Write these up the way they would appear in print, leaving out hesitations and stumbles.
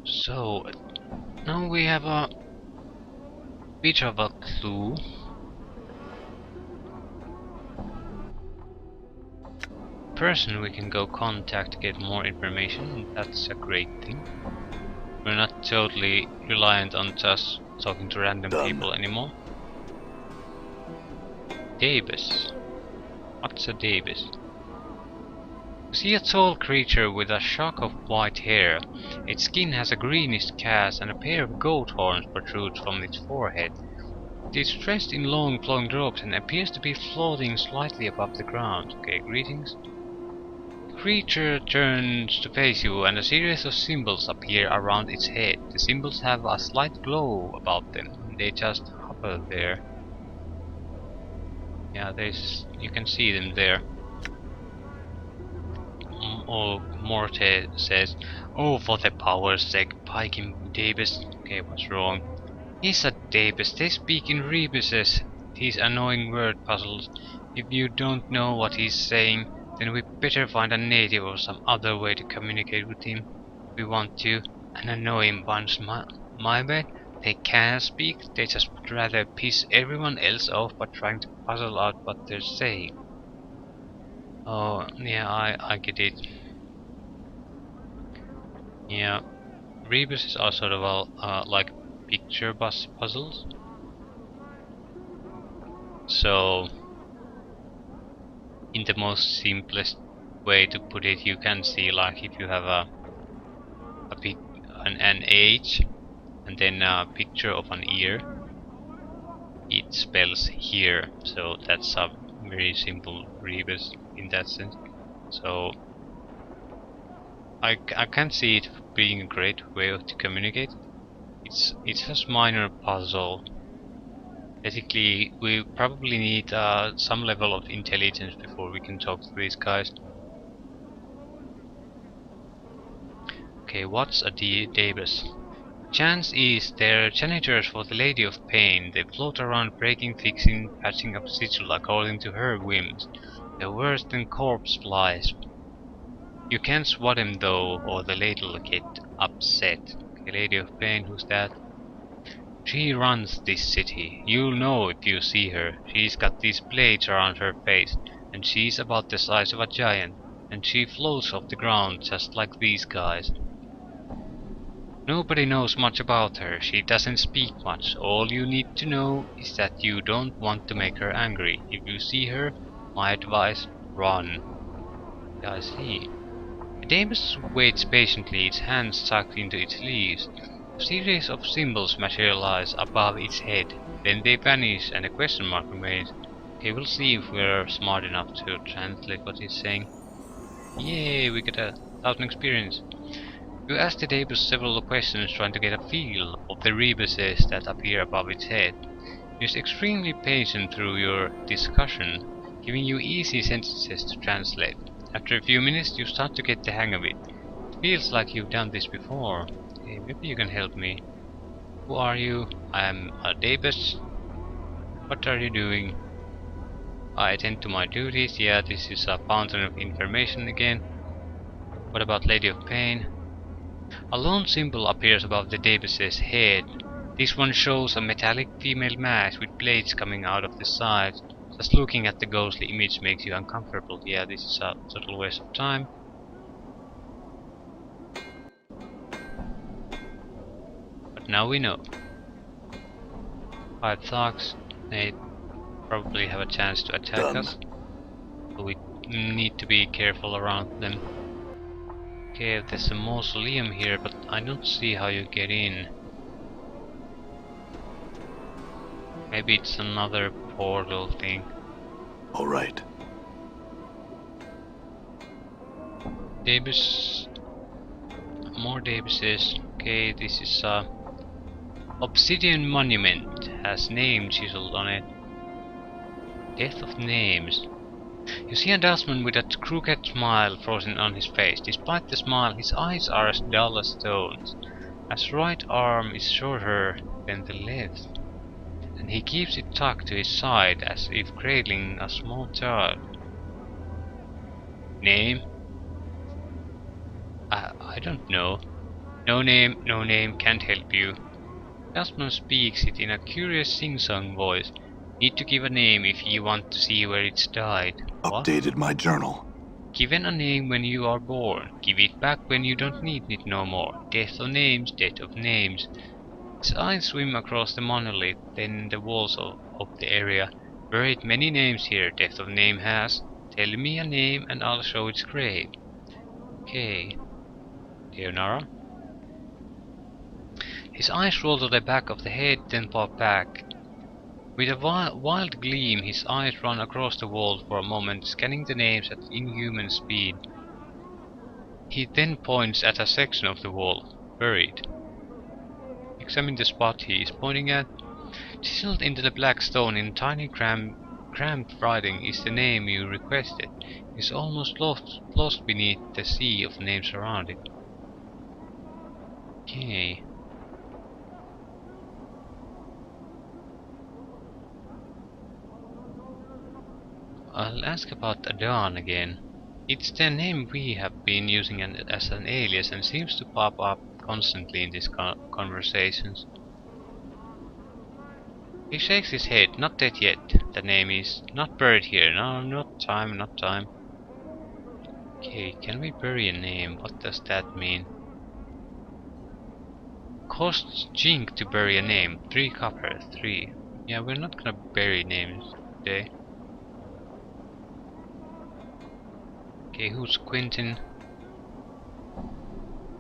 So, now we have a bit of a clue. Person we can go contact to get more information, that's a great thing. We're not totally reliant on just talking to random people anymore. Davis. What's a Davis? You see a tall creature with a shock of white hair. Its skin has a greenish cast and a pair of goat horns protrude from its forehead. It is dressed in long flowing robes and appears to be floating slightly above the ground. Okay, greetings. The creature turns to face you and a series of symbols appear around its head. The symbols have a slight glow about them. They just hover there. Yeah, you can see them there. Oh, Morte says, "Oh, for the power's sake, pike him, Davis." Okay, what's wrong? He's a Davis. They speak in rebuses. These annoying word puzzles. If you don't know what he's saying, then we better find a native or some other way to communicate with him. We want to, and annoy him once. My bet, they can't speak. They just would rather piss everyone else off by trying to puzzle out what they're saying. Oh, yeah, I get it. Yeah, rebuses are sort of like picture bus puzzles. So, in the most simplest way to put it, you can see like if you have an age and then a picture of an ear, it spells here. So that's a very simple rebus in that sense. So I can see it being a great way to communicate. It's just minor puzzle. Basically, we probably need some level of intelligence before we can talk to these guys. Okay, what's a Davis? Chance is they're janitors for the Lady of Pain. They float around breaking, fixing, patching up sigil according to her whims. They're worse than corpse flies. You can't swat them though, or the lady'll get upset. Okay, Lady of Pain, who's that? She runs this city. You'll know if you see her. She's got these blades around her face, and she's about the size of a giant, and she floats off the ground just like these guys. Nobody knows much about her. She doesn't speak much. All you need to know is that you don't want to make her angry. If you see her, my advice, run. Yeah, I see. The Davis waits patiently, its hands tucked into its sleeves. A series of symbols materialize above its head. Then they vanish and a question mark remains. Okay, we'll see if we're smart enough to translate what he's saying. Yay, we get 1,000 experience. You ask the Davis several questions trying to get a feel of the rebuses that appear above its head. It is extremely patient through your discussion, giving you easy sentences to translate. After a few minutes you start to get the hang of it. It feels like you've done this before. Okay, maybe you can help me. Who are you? I'm a Davis. What are you doing? I attend to my duties. Yeah, this is a fountain of information again. What about Lady of Pain? A lone symbol appears above the Davis's head. This one shows a metallic female mask with blades coming out of the sides. Just looking at the ghostly image makes you uncomfortable. Yeah, this is a total waste of time. But now we know. 5 thugs. They probably have a chance to attack us. So we need to be careful around them. Okay, there's a mausoleum here, but I don't see how you get in. Maybe it's another portal thing. Alright. Davis. More Davises. Okay, this is a obsidian monument. Has name chiseled on it. Death of names. You see a dustman with a crooked smile frozen on his face. Despite the smile, his eyes are as dull as stones. His right arm is shorter than the left, and he keeps it tucked to his side as if cradling a small child. Name? I don't know. No name, can't help you. Dustman speaks it in a curious sing-song voice. Need to give a name if you want to see where it's died. What? Updated my journal. Given a name when you are born. Give it back when you don't need it no more. Death of names, death of names. His eyes swim across the monolith, then the walls of the area. Buried many names here, death of name has. Tell me a name and I'll show its grave. Okay. Leonara? His eyes roll to the back of the head, then pop back. With a wild gleam, his eyes run across the wall for a moment, scanning the names at inhuman speed. He then points at a section of the wall, buried. Examine the spot he is pointing at. Chiseled into the black stone in tiny cramped writing is the name you requested. It is almost lost beneath the sea of names around it. Okay. I'll ask about Adan again. It's the name we have been using as an alias and seems to pop up constantly in these conversations. He shakes his head. Not dead yet. The name is not buried here. No, not time, not time. Okay, can we bury a name? What does that mean? Costs Jink to bury a name. 3 copper. 3. Yeah, we're not gonna bury names today. Okay, who's Quentin?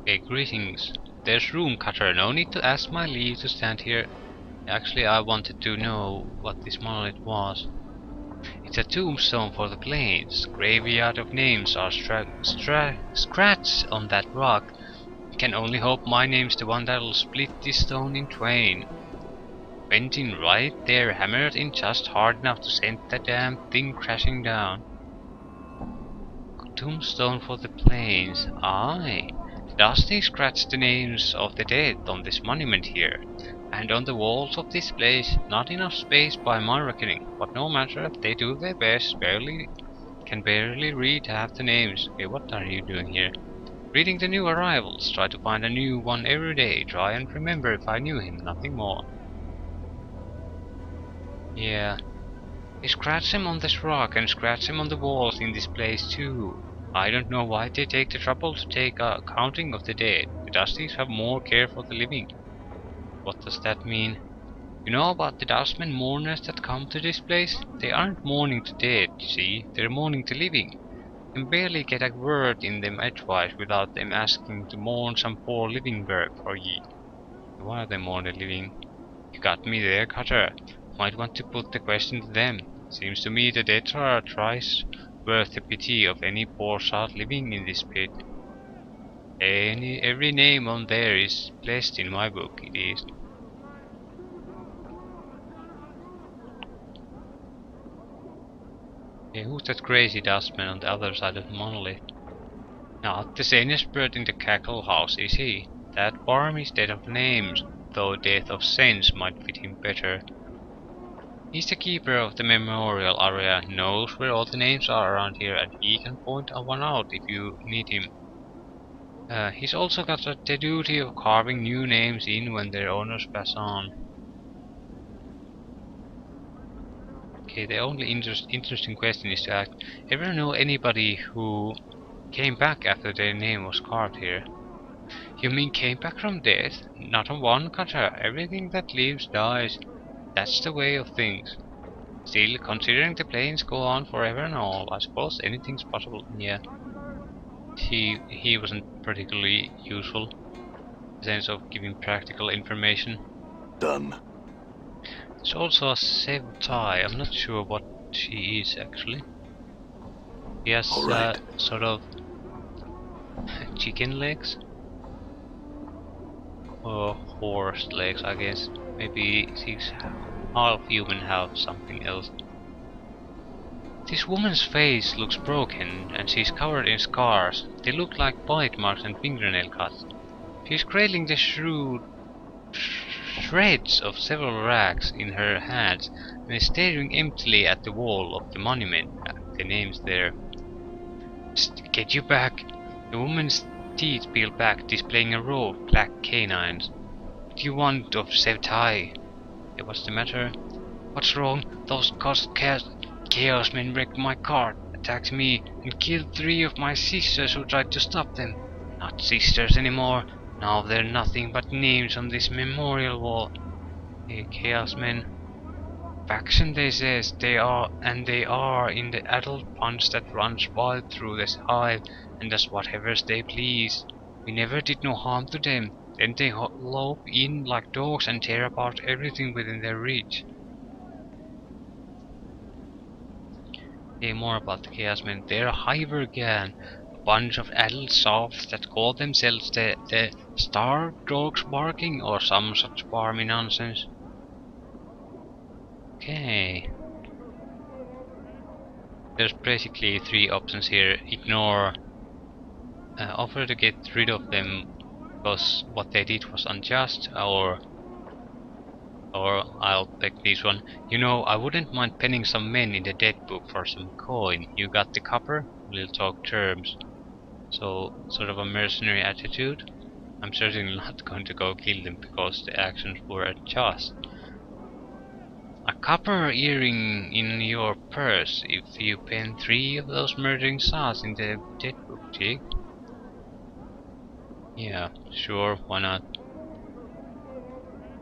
Okay, greetings. There's room, Cutter. No need to ask my leave to stand here. Actually, I wanted to know what this monolith was. It's a tombstone for the plains. Graveyard of names are scratched on that rock. Can only hope my name's the one that'll split this stone in twain. Quentin right there, hammered in just hard enough to send the damn thing crashing down. Tombstone for the plains. Aye. Does they scratch the names of the dead on this monument here? And on the walls of this place? Not enough space by my reckoning, but no matter, they do their best, can barely read half the names. Okay, what are you doing here? Reading the new arrivals, try to find a new one every day, try and remember if I knew him, nothing more. Yeah. They scratch him on this rock and scratch him on the walls in this place too. I don't know why they take the trouble to take a counting of the dead. The Dusties have more care for the living. What does that mean? You know about the dustmen mourners that come to this place? They aren't mourning the dead, you see, they're mourning the living. You can barely get a word in them edgewise without them asking to mourn some poor living bird for ye. Why they mourn the living? You got me there, Cutter. Might want to put the question to them. Seems to me the dead are thrice worth the pity of any poor sod living in this pit. Every name on there is blessed in my book, it is. Okay, who's that crazy dustman on the other side of the monolith? Not the sanest bird in the cackle house, is he? That worm is dead of names, though death of sense might fit him better. He's the keeper of the memorial area, knows where all the names are around here, and he can point one out if you need him. He's also got the duty of carving new names in when their owners pass on. Okay, the only interesting question is to ask, ever know anybody who came back after their name was carved here? You mean came back from death? Not on one, Cutter. Everything that lives dies. That's the way of things. Still, considering the planes go on forever and all, I suppose anything's possible. Yeah. He wasn't particularly useful in the sense of giving practical information. Done. There's also a Sev Tai. I'm not sure what she is actually. She has sort of chicken legs. Or horse legs, I guess. Maybe she's half human, half something else. This woman's face looks broken, and she's covered in scars. They look like bite marks and fingernail cuts. She's cradling the shreds of several rags in her hands, and is staring emptily at the wall of the monument. The name's there. Just get you back! The woman's teeth peeled back, displaying a row of black canines. "What do you want of Sevtai?" "Hey, what's the matter?" "What's wrong? Those cursed chaos men wrecked my cart, attacked me, and killed 3 of my sisters who tried to stop them. Not sisters anymore. Now they're nothing but names on this memorial wall." "Hey, chaos men." "Faction, they says they are, and they are in the adult punch that runs wild through this hive and does whatever they please. We never did no harm to them. Then they lope in like dogs and tear apart everything within their reach." Hey, more about the Chaos Men. They're a Hyvergan, a bunch of adult softs that call themselves the Star Dogs Barking or some such barmy nonsense. Okay. There's basically 3 options here. Ignore, offer to get rid of them because what they did was unjust, or I'll pick this one. "You know, I wouldn't mind penning some men in the dead book for some coin. You got the copper? We'll talk terms." So, sort of a mercenary attitude. I'm certainly not going to go kill them because the actions were unjust. "A copper earring in your purse if you pen 3 of those murdering saws in the dead book, Jig." "Yeah, sure, why not?"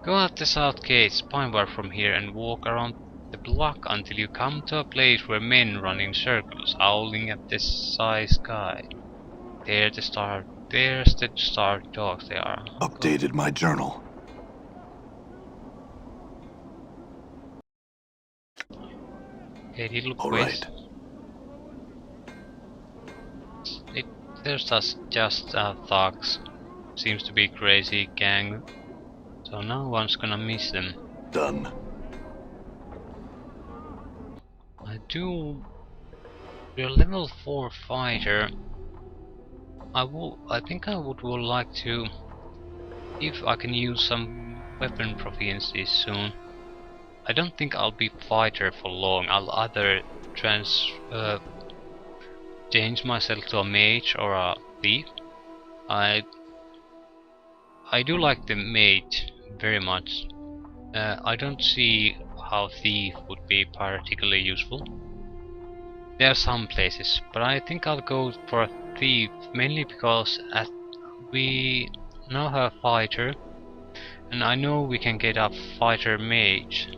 "Go out the south gate, spineward from here, and walk around the block until you come to a place where men run in circles, howling at the sky. There's the star dogs they are." Updated my journal. Okay, little All quiz. right. There's just thugs. Seems to be crazy gang. So no one's gonna miss them. Done. We're level 4 fighter. I think I would like to, if I can use some weapon proficiency soon. I don't think I'll be fighter for long. I'll either change myself to a mage or a thief. I do like the mage very much. I don't see how thief would be particularly useful. There are some places, but I think I'll go for a thief mainly because we now have a fighter, and I know we can get a fighter mage.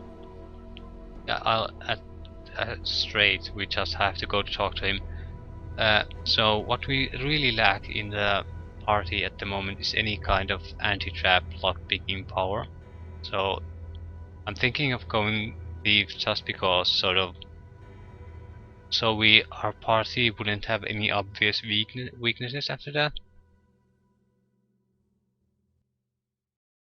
Yeah, straight. We just have to go to talk to him. So what we really lack in the party at the moment is any kind of anti-trap lockpicking power. So I'm thinking of going thief just because so our party wouldn't have any obvious weaknesses after that.